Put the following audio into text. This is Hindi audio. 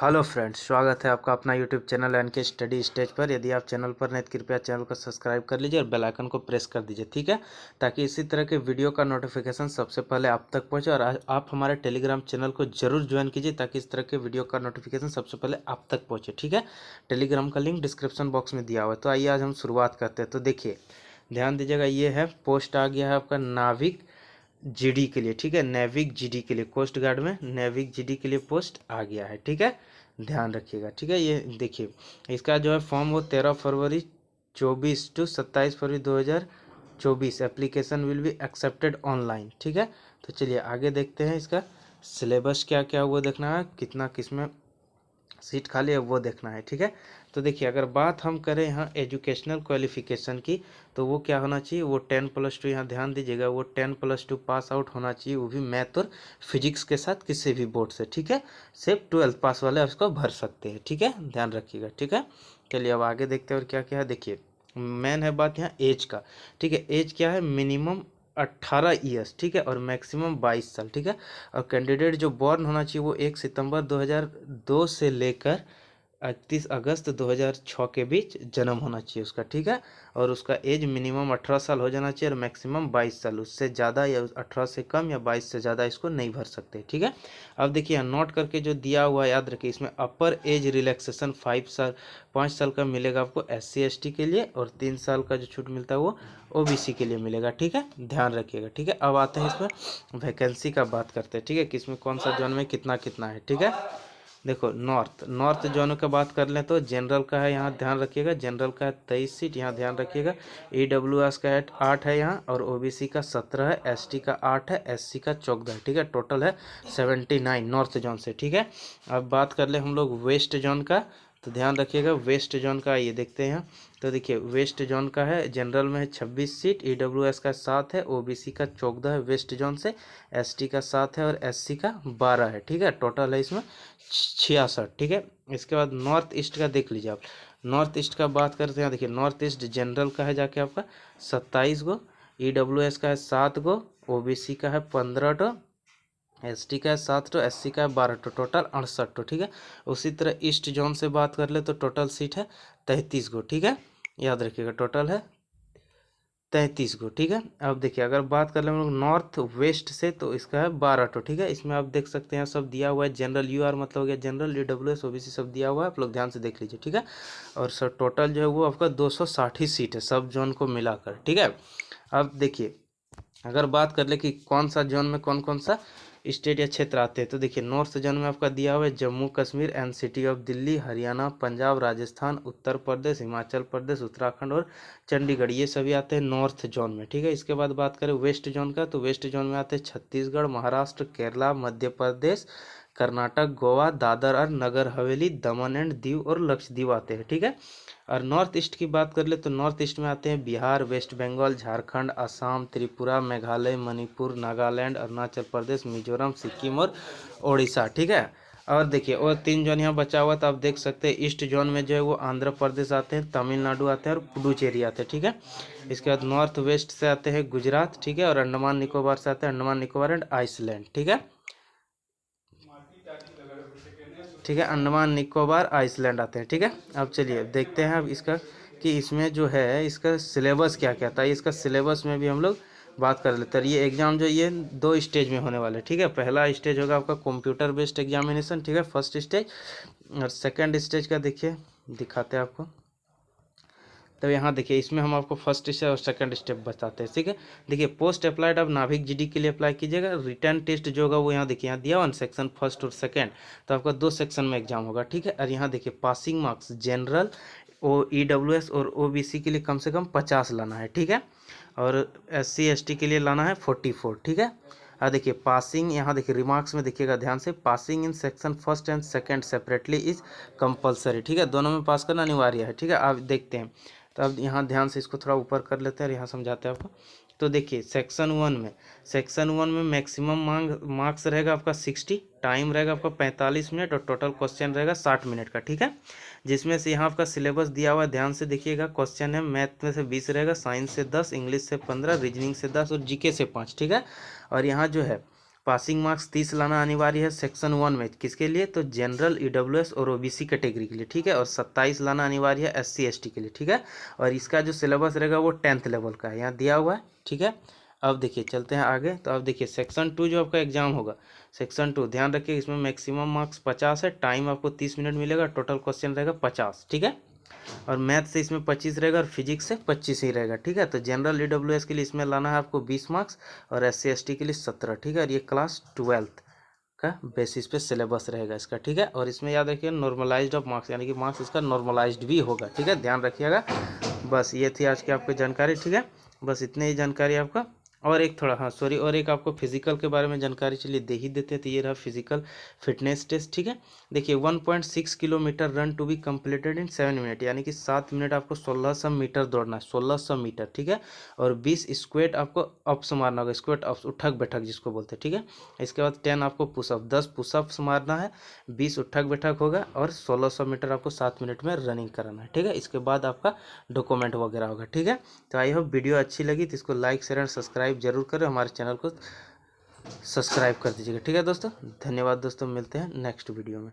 हेलो फ्रेंड्स, स्वागत है आपका अपना YouTube channel NK study stage पर। यदि आप चैनल पर नए तो कृपया चैनल को सब्सक्राइब कर लीजिए और बेल आइकन को प्रेस कर दीजिए, ठीक है, ताकि इसी तरह के वीडियो का नोटिफिकेशन सबसे पहले आप तक पहुंचे। और आप हमारे टेलीग्राम चैनल को जरूर ज्वाइन कीजिए ताकि इस तरह के वीडियो का नोटिफिकेशन सबसे पहले आप तक पहुँचे, ठीक है। टेलीग्राम का लिंक डिस्क्रिप्शन बॉक्स में दिया हुआ है। तो आइए आज हम शुरुआत करते हैं। तो देखिए, ध्यान दीजिएगा, ये है पोस्ट आ गया है आपका नाविक जीडी के लिए, ठीक है, नेविक जीडी के लिए, कोस्ट गार्ड में नेविक जीडी के लिए पोस्ट आ गया है, ठीक है, ध्यान रखिएगा, ठीक है। ये देखिए, इसका जो है फॉर्म वो 13 February 24 to 27 February 2024 application will be accepted online, ठीक है। तो चलिए आगे देखते हैं। इसका सिलेबस क्या क्या वो देखना है, कितना किसमें सीट खाली है वो देखना है, ठीक है। तो देखिए, अगर बात हम करें यहाँ एजुकेशनल क्वालिफिकेशन की, तो वो क्या होना चाहिए, वो 10+2, यहाँ ध्यान दीजिएगा, वो 10+2 पास आउट होना चाहिए, वो भी मैथ और फिजिक्स के साथ किसी भी बोर्ड से, ठीक है। सिर्फ 12th पास वाले उसको भर सकते हैं, ठीक है, ध्यान रखिएगा, ठीक है। चलिए अब आगे देखते हैं और क्या क्या है। देखिए, मेन है बात यहाँ एज का, ठीक है। एज क्या है, मिनिमम 18 ईयर्स, ठीक है, और मैक्सिमम 22 साल, ठीक है। और कैंडिडेट जो बॉर्न होना चाहिए वो 1 सितंबर 2002 से लेकर 31 अगस्त 2006 के बीच जन्म होना चाहिए उसका, ठीक है। और उसका एज मिनिमम 18 साल हो जाना चाहिए और मैक्सिमम 22 साल, उससे ज़्यादा या 18 से कम या 22 से ज़्यादा इसको नहीं भर सकते, ठीक है। अब देखिए, नोट करके जो दिया हुआ है याद रखिए, इसमें अपर एज रिलैक्सेशन 5 साल का मिलेगा आपको SC ST के लिए, और 3 साल का जो छूट मिलता है वो OBC के लिए मिलेगा, ठीक है, ध्यान रखिएगा, ठीक है। अब आते हैं इसमें वैकेंसी का बात करते हैं, ठीक है, कि इसमें कौन सा जोन में कितना कितना है, ठीक है। देखो, नॉर्थ जोन का बात कर लें तो जनरल का है, यहाँ ध्यान रखिएगा, जनरल का है 23 सीट, यहाँ ध्यान रखिएगा। EWS का 8 है यहाँ, और OBC का 17 है, ST का 8 है, SC का 14 है, ठीक है, टोटल है 79 नॉर्थ जोन से, ठीक है। अब बात कर ले हम लोग वेस्ट जोन का, तो ध्यान रखिएगा वेस्ट जोन का, ये देखते हैं यहाँ। तो देखिए, वेस्ट जोन का है, जनरल में है 26 सीट, EWS का 7 है, OBC का 14 है वेस्ट जोन से, ST का 7 है और SC का 12 है, ठीक है, टोटल है इसमें 66, ठीक है। इसके बाद नॉर्थ ईस्ट का देख लीजिए आप। नॉर्थ ईस्ट का बात करते हैं, देखिए, नॉर्थ ईस्ट जनरल का है जाके आपका 27 गो, EWS का है 7 गो, OBC का है 15 ST का है 7 SC का है 12, टोटल 68, ठीक है। उसी तरह ईस्ट जोन से बात कर ले तो टोटल सीट है 33 गो, ठीक है, याद रखिएगा, टोटल है 33 गो, ठीक है। अब देखिए, अगर बात कर ले हम लोग नॉर्थ वेस्ट से, तो इसका है 12, ठीक है। इसमें आप देख सकते हैं सब दिया हुआ है, जनरल UR मतलब हो गया जनरल, EWS OBC सब दिया हुआ है, आप लोग ध्यान से देख लीजिए, ठीक है। और सर टोटल जो है वो आपका 260 सीट है सब जोन को मिलाकर, ठीक है। अब देखिए, अगर बात कर ले कि कौन सा जोन में कौन कौन सा स्टेट या क्षेत्र आते हैं, तो देखिए, नॉर्थ जोन में आपका दिया हुआ है जम्मू कश्मीर NCT ऑफ दिल्ली, हरियाणा, पंजाब, राजस्थान, उत्तर प्रदेश, हिमाचल प्रदेश, उत्तराखंड और चंडीगढ़, ये सभी आते हैं नॉर्थ जोन में, ठीक है। इसके बाद बात करें वेस्ट जोन का, तो वेस्ट जोन में आते हैं छत्तीसगढ़, महाराष्ट्र, केरला, मध्य प्रदेश, कर्नाटक, गोवा, दादर और नगर हवेली, दमन एंड दीव और लक्षद्वीप आते हैं, ठीक है। और नॉर्थ ईस्ट की बात कर ले तो नॉर्थ ईस्ट में आते हैं बिहार, वेस्ट बंगाल, झारखंड, असम, त्रिपुरा, मेघालय, मणिपुर, नागालैंड, अरुणाचल प्रदेश, मिजोरम, सिक्किम और उड़ीसा, ठीक है। और देखिए, और 3 जोन यहाँ बचा हुआ, तो आप देख सकते हैं ईस्ट जोन में जो है वो आंध्र प्रदेश आते हैं, तमिलनाडु आते हैं और पुडुचेरी आते हैं, ठीक है। इसके बाद नॉर्थ वेस्ट से आते हैं गुजरात, ठीक है, और अंडमान निकोबार से आते हैं अंडमान निकोबार एंड आइसलैंड, ठीक है, ठीक है, अंडमान निकोबार आइसलैंड आते हैं, ठीक है। अब चलिए देखते हैं अब इसका कि इसमें जो है इसका सिलेबस क्या क्या था। इसका सिलेबस में भी हम लोग बात कर लेते हैं। ये एग्ज़ाम जो ये 2 स्टेज में होने वाले, ठीक है। पहला स्टेज होगा आपका कंप्यूटर बेस्ड एग्जामिनेशन, ठीक है, फर्स्ट स्टेज। और सेकंड स्टेज का देखिए, दिखाते हैं आपको। तो यहाँ देखिए, इसमें हम आपको फर्स्ट स्टेप और सेकंड स्टेप बताते हैं, ठीक है। देखिए, पोस्ट अप्लाइड अब नाभिक जीडी के लिए अप्लाई कीजिएगा। रिटर्न टेस्ट जो होगा वो यहाँ देखिए, यहाँ दिया 1 सेक्शन फर्स्ट और सेकंड, तो आपका 2 सेक्शन में एग्जाम होगा, ठीक है। और यहाँ देखिए, पासिंग मार्क्स जनरल EWS और OBC के लिए कम से कम 50 लाना है, ठीक है। और SC ST के लिए लाना है 44, ठीक है। और देखिए, पासिंग यहाँ देखिए रिमार्क्स में देखिएगा ध्यान से, passing in section first and second separately is compulsory, ठीक है, दोनों में पास करना अनिवार्य है, ठीक है। आप देखते हैं, तो अब यहाँ ध्यान से इसको थोड़ा ऊपर कर लेते हैं और यहाँ समझाते हैं आपको। तो देखिए, सेक्शन 1 में मैक्सिमम मार्क्स रहेगा आपका 60, टाइम रहेगा आपका 45 मिनट और टोटल क्वेश्चन रहेगा 60 मिनट का, ठीक है। जिसमें से यहाँ आपका सिलेबस दिया हुआ है, ध्यान से देखिएगा। क्वेश्चन है मैथ में से 20 रहेगा, साइंस से 10, इंग्लिश से 15, रीजनिंग से 10 और GK से 5, ठीक है। और यहाँ जो है पासिंग मार्क्स 30 लाना अनिवार्य है सेक्शन 1 में। किसके लिए? तो जनरल, ईडब्ल्यूएस और ओबीसी कैटेगरी के लिए, ठीक है। और 27 लाना अनिवार्य है एससी एसटी के लिए, ठीक है। और इसका जो सिलेबस रहेगा वो 10th लेवल का है, यहाँ दिया हुआ है, ठीक है। अब देखिए चलते हैं आगे। तो अब देखिए सेक्शन 2 जो आपका एग्जाम होगा, सेक्शन 2 ध्यान रखिए इसमें मैक्सिमम मार्क्स 50 है, टाइम आपको 30 मिनट मिलेगा, टोटल क्वेश्चन रहेगा 50, ठीक है। और मैथ से इसमें 25 रहेगा और फिजिक्स से 25 ही रहेगा, ठीक है। तो जनरल ईडब्ल्यूएस के लिए इसमें लाना है आपको 20 मार्क्स और एससी एसटी के लिए 17, ठीक है। और ये क्लास 12th का बेसिस पे सिलेबस रहेगा इसका, ठीक है। और इसमें याद रखिए नॉर्मलाइज्ड ऑफ मार्क्स, यानी कि मार्क्स इसका नॉर्मलाइज्ड भी होगा, ठीक है, ध्यान रखिएगा। बस ये थी आज की आपकी जानकारी, ठीक है। बस इतनी ही जानकारी आपका। और एक थोड़ा, हाँ सॉरी, और एक आपको फिजिकल के बारे में जानकारी चलिए दे ही देते हैं। तो ये रहा फिजिकल फिटनेस टेस्ट, ठीक है। देखिए 1.6 kilometre run to be completed in 7 minute, यानी कि 7 मिनट आपको 1600 मीटर दौड़ना है, 1600 मीटर, ठीक है। और 20 स्क्वेट आपको अप्स मारना होगा, स्क्वेट अप्स उठक बैठक जिसको बोलते हैं, ठीक है। इसके बाद 10 आपको पुशअप, 10 पुशअप्स मारना है, 20 उठक बैठक होगा और 1600 मीटर आपको 7 मिनट में रनिंग कराना है, ठीक है। इसके बाद आपका डॉक्यूमेंट वगैरह होगा, ठीक है। तो आई होप वीडियो अच्छी लगी तो इसको लाइक शेयर एंड सब्सक्राइब जरूर करें, हमारे चैनल को सब्सक्राइब कर दीजिएगा, ठीक है दोस्तों। धन्यवाद दोस्तों, मिलते हैं नेक्स्ट वीडियो में।